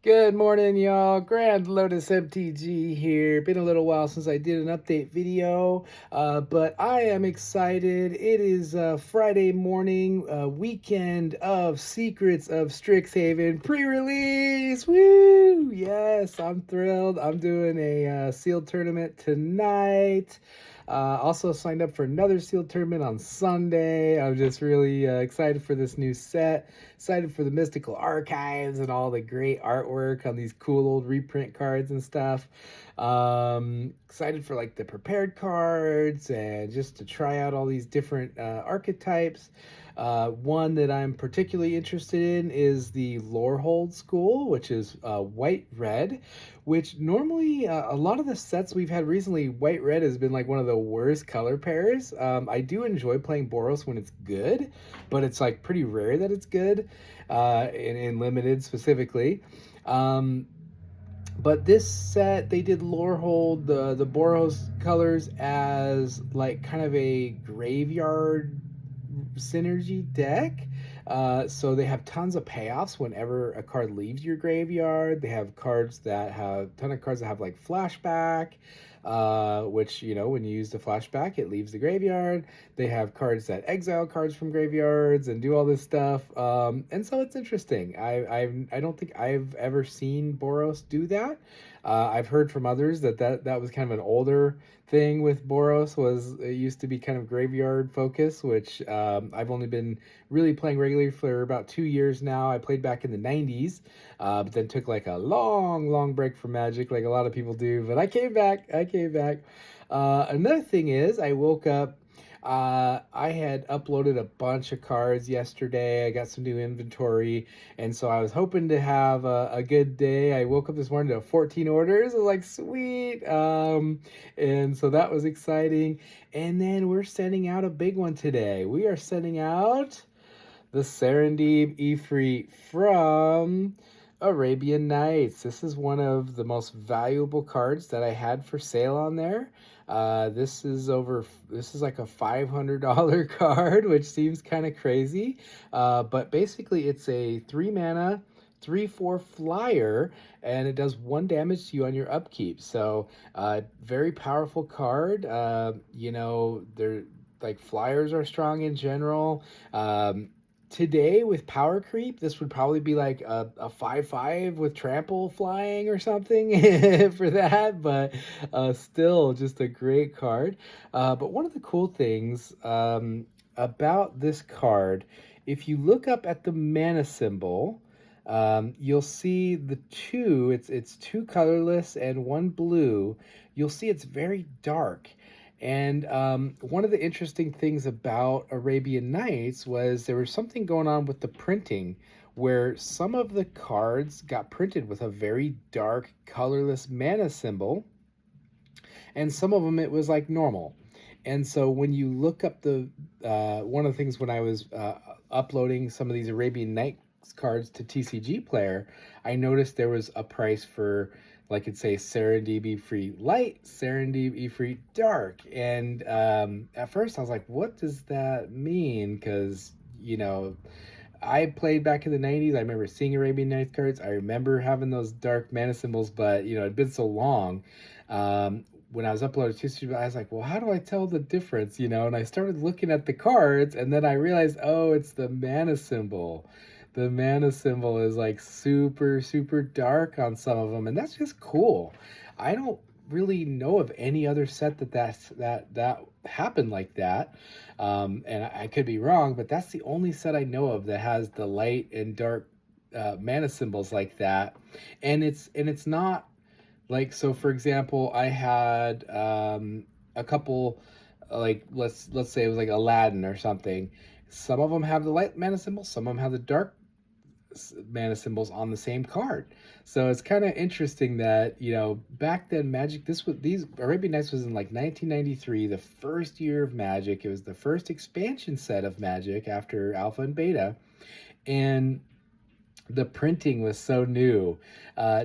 Good morning, y'all. Grand Lotus MTG here. Been a little while since I did an update video, but I am excited. It is Friday morning, weekend of Secrets of Strixhaven Pre-release. Woo! Yes, I'm thrilled. I'm doing a sealed tournament tonight. Also signed up for another sealed tournament on Sunday. I'm just really excited for this new set. Excited for the mystical archives and all the great artwork on these cool old reprint cards and stuff. Excited for like the prepared cards and just to try out all these different archetypes. One that I'm particularly interested in is the Lorehold School, which is white-red, which normally a lot of the sets we've had recently, white-red has been like one of the worst color pairs. I do enjoy playing Boros when it's good, but it's like pretty rare that it's good, in limited specifically. But this set, they did Lorehold, the Boros colors as like kind of a graveyard synergy deck. So they have tons of payoffs whenever a card leaves your graveyard. They have cards that have ton of cards that have like flashback, which when you use the flashback, it leaves the graveyard. They have cards that exile cards from graveyards and do all this stuff. And so it's interesting. I don't think I've ever seen Boros do that. I've heard from others that was kind of an older thing with Boros. Was it used to be kind of graveyard focus, which I've only been really playing regularly for about 2 years now. I played back in the 90s, but then took like a long break from Magic, like a lot of people do. But I came back. Another thing is, I woke up. I had uploaded a bunch of cards yesterday. I got some new inventory, and so I was hoping to have a good day. I woke up this morning to 14 orders. I was like, sweet. And so that was exciting. And then we're sending out a big one today. We are sending out the Serendib Ifrit from Arabian Nights. This is one of the most valuable cards that I had for sale on there. This is like a $500 card, which seems kind of crazy. But basically it's a 3 mana 3/4 flyer, and it does 1 damage to you on your upkeep. So very powerful card. They're like flyers are strong in general. Today with power creep, this would probably be like a 5/5 with trample flying or something for that, but still just a great card. But one of the cool things about this card, if you look up at the mana symbol, you'll see the two, it's two colorless and one blue. You'll see it's very dark. And one of the interesting things about Arabian Nights was there was something going on with the printing where some of the cards got printed with a very dark, colorless mana symbol, and some of them it was like normal. And so when you look up the one of the things when I was uploading some of these Arabian Nights cards to Tcgplayer, I noticed there was a price for, like, it'd say Serendib Ifrit Light, Serendib Ifrit Dark. And at first I was like, what does that mean? Because, I played back in the 90s. I remember seeing Arabian Nights cards. I remember having those dark mana symbols, but, it'd been so long. When I was uploading to I was like, well, how do I tell the difference? And I started looking at the cards, and then I realized, oh, it's the mana symbol. The mana symbol is like super dark on some of them, and that's just cool. I don't really know of any other set that happened like that. And I could be wrong, but that's the only set I know of that has the light and dark mana symbols like that. And it's not like, so for example, I had a couple, like, let's say it was like Aladdin or something. Some of them have the light mana symbol, some of them have the dark mana symbols on the same card. So it's kind of interesting that, back then Magic, these Arabian Nights was in like 1993, the first year of Magic. It was the first expansion set of Magic after Alpha and Beta. And the printing was so new.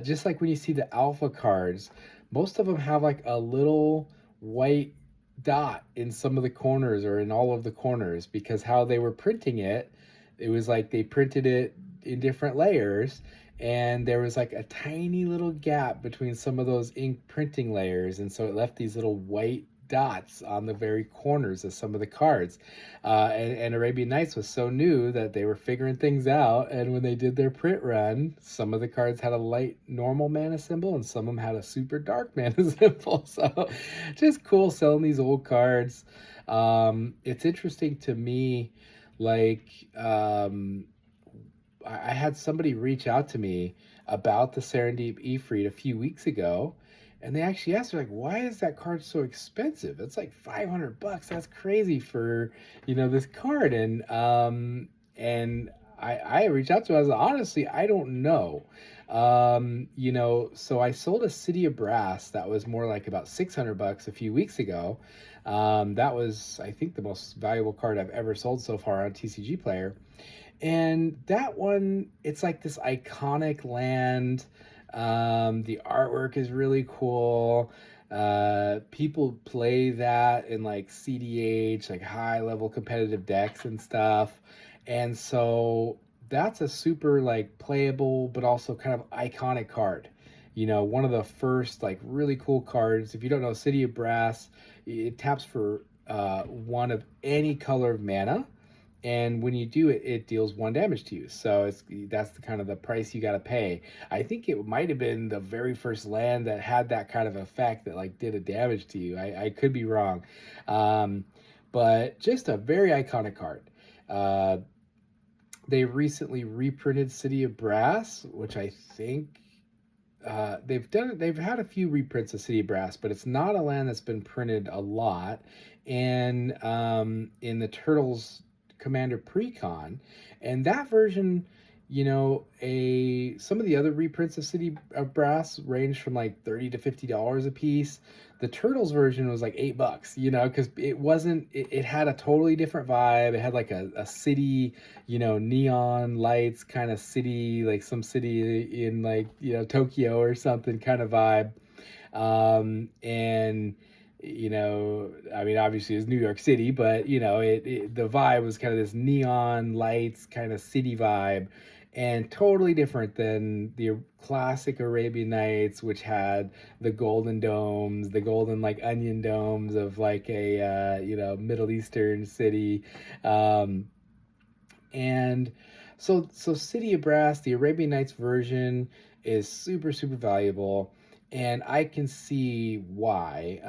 Just like when you see the Alpha cards, most of them have like a little white dot in some of the corners or in all of the corners, because how they were printing it, it was like they printed it in different layers, and there was like a tiny little gap between some of those ink printing layers, and so it left these little white dots on the very corners of some of the cards. And Arabian Nights was so new that they were figuring things out, and when they did their print run, some of the cards had a light normal mana symbol, and some of them had a super dark mana symbol. So just cool selling these old cards. It's interesting to me, like I had somebody reach out to me about the Serendip Ifrit a few weeks ago, and they actually asked me like, "Why is that card so expensive? It's like $500. That's crazy for this card." And I reached out to him. I was like, honestly, I don't know. So I sold a City of Brass that was more like about $600 a few weeks ago. That was, I think, the most valuable card I've ever sold so far on Tcgplayer. And that one, it's like this iconic land. The artwork is really cool. People play that in like CDH, like high level competitive decks and stuff. And so that's a super like playable, but also kind of iconic card. One of the first like really cool cards. If you don't know, City of Brass, it taps for one of any color of mana, and when you do it, it deals 1 damage to you. So that's the kind of the price you got to pay. I think it might have been the very first land that had that kind of effect that like did a damage to you. I could be wrong, um, but just a very iconic card. uh, they recently reprinted City of Brass, which I think they've had a few reprints of City of Brass, but it's not a land that's been printed a lot. And in the Turtles Commander Precon, and that version, a some of the other reprints of City of Brass range from like $30 to $50 a piece. The Turtles version was like $8, because it had a totally different vibe. It had like a city, neon lights kind of city, like some city in like, Tokyo or something kind of vibe. And I mean, obviously it's New York City, but the vibe was kind of this neon lights kind of city vibe, and totally different than the classic Arabian Nights, which had the golden domes, the golden like onion domes of like a Middle Eastern city. Um, and so City of Brass, the Arabian Nights version, is super super valuable, and I can see why.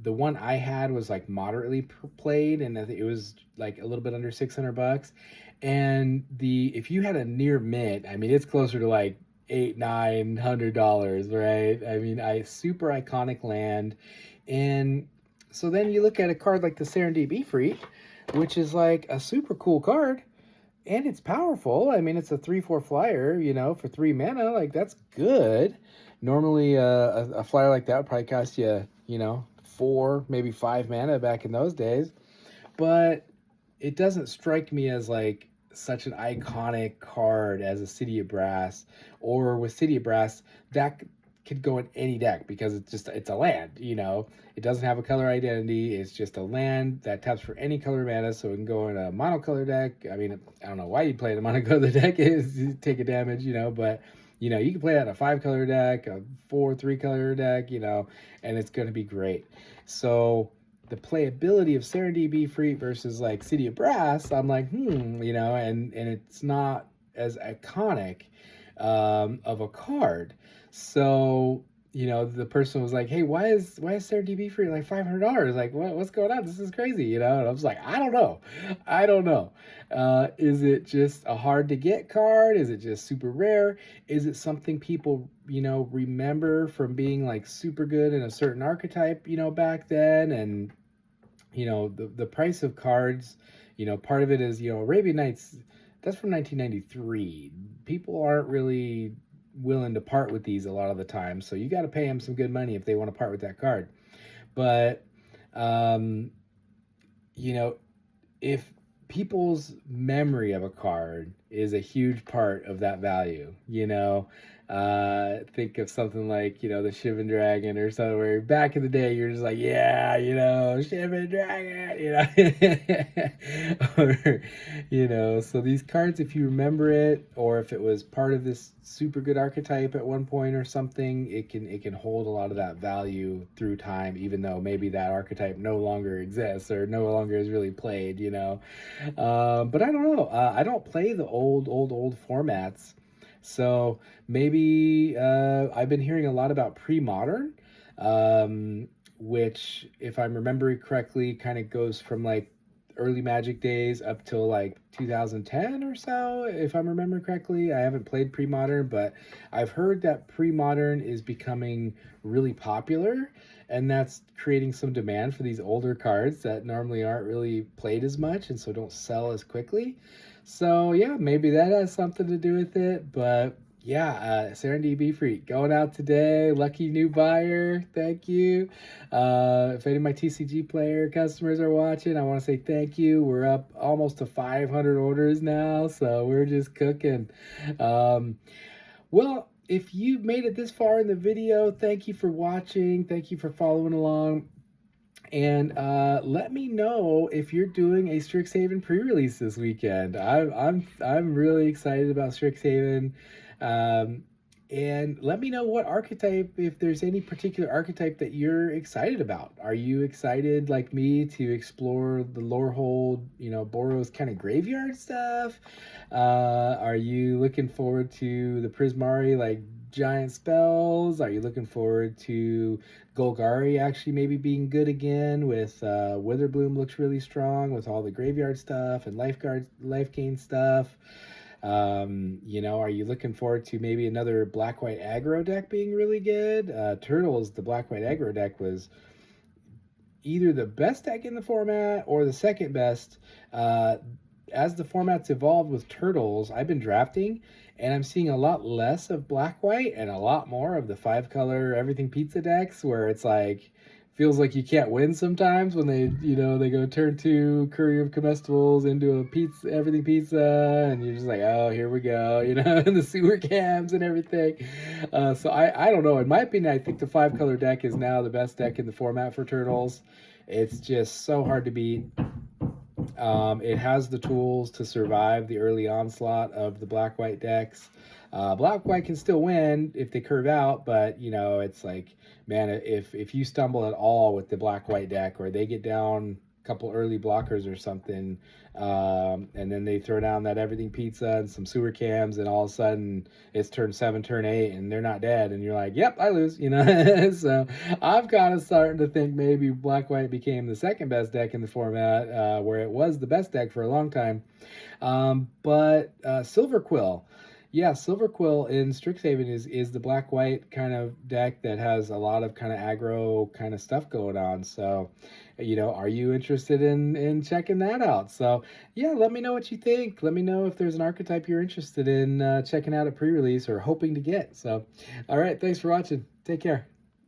The one I had was like moderately played, and I think it was like a little bit under $600. And the if you had a near mint, I mean, it's closer to like $800-900, right? I mean, I super iconic land. And so then you look at a card like the Serendip Ifrit, which is like a super cool card, and it's powerful. I mean, it's a 3/4 flyer, for 3 mana. Like, that's good. Normally, a flyer like that would probably cost you, 4, maybe 5 mana back in those days. But it doesn't strike me as like such an iconic card as a City of Brass. Or with City of Brass, that could go in any deck because it's a land. It doesn't have a color identity. It's just a land that taps for any color mana, so it can go in a monocolor deck. I mean, I don't know why you'd play in a monocolor deck, is you take a damage, but you can play that in a 5-color deck, a 4 3-color deck, and it's going to be great. So the playability of Serendip Ifrit versus like City of Brass, I'm like, and it's not as iconic of a card. So the person was like, "Hey, why is Serendip Free like $500? Like, what's going on? This is crazy, And I was like, I don't know. Is it just a hard to get card? Is it just super rare? Is it something people remember from being like super good in a certain archetype back then? And the price of cards, part of it is Arabian Nights. That's from 1993. People aren't really willing to part with these a lot of the time, so you got to pay them some good money if they want to part with that card. But um, if people's memory of a card is a huge part of that value. Think of something like, the Shivan Dragon or something, where back in the day you're just like, yeah, Shivan Dragon, or, so these cards, if you remember it, or if it was part of this super good archetype at one point or something, it can hold a lot of that value through time, even though maybe that archetype no longer exists or no longer is really played. But I don't know. I don't play the old formats. So maybe I've been hearing a lot about pre-modern, um, which, if I'm remembering correctly, kind of goes from like early Magic days up till like 2010 or so, if I'm remembering correctly. I haven't played pre-modern, but I've heard that pre-modern is becoming really popular, and that's creating some demand for these older cards that normally aren't really played as much and so don't sell as quickly. So yeah, maybe that has something to do with it. But yeah, Serendipity Freak going out today. Lucky new buyer. Thank you. If any of my Tcgplayer customers are watching, I want to say thank you. We're up almost to 500 orders now, so we're just cooking. Um, well, if you've made it this far in the video, thank you for watching. Thank you for following along. And let me know if you're doing a Strixhaven pre-release this weekend. I'm really excited about Strixhaven. Um, and let me know what archetype, if there's any particular archetype that you're excited about. Are you excited like me to explore the Lorehold, Boros kind of graveyard stuff? Are you looking forward to the Prismari like giant spells? Are you looking forward to Golgari actually maybe being good again, with Witherbloom looks really strong with all the graveyard stuff and life gain stuff? Are you looking forward to maybe another black-white aggro deck being really good? Turtles, the black-white aggro deck, was either the best deck in the format or the second best. As the format's evolved with Turtles, I've been drafting, and I'm seeing a lot less of black white and a lot more of the 5-color everything pizza decks, where it's like, feels like you can't win sometimes when they go turn 2 Courier of Comestibles into a pizza, everything pizza, and you're just like, oh, here we go, and the sewer cams and everything. So I don't know. In my opinion, I think the 5-color deck is now the best deck in the format for Turtles. It's just so hard to beat. It has the tools to survive the early onslaught of the black-white decks. Black-white can still win if they curve out, but it's like, man, if you stumble at all with the black-white deck, or they get down a couple early blockers or something, and then they throw down that everything pizza and some sewer cams, and all of a sudden it's turn 7, turn 8, and they're not dead, and you're like, yep, I lose. So I'm kind of starting to think maybe black white became the second best deck in the format, where it was the best deck for a long time. But Silver Quill, yeah, Silver Quill in Strixhaven is the black white kind of deck that has a lot of kind of aggro kind of stuff going on. So, are you interested in checking that out? So yeah, let me know what you think. Let me know if there's an archetype you're interested in checking out at pre-release or hoping to get. So all right, thanks for watching. Take care.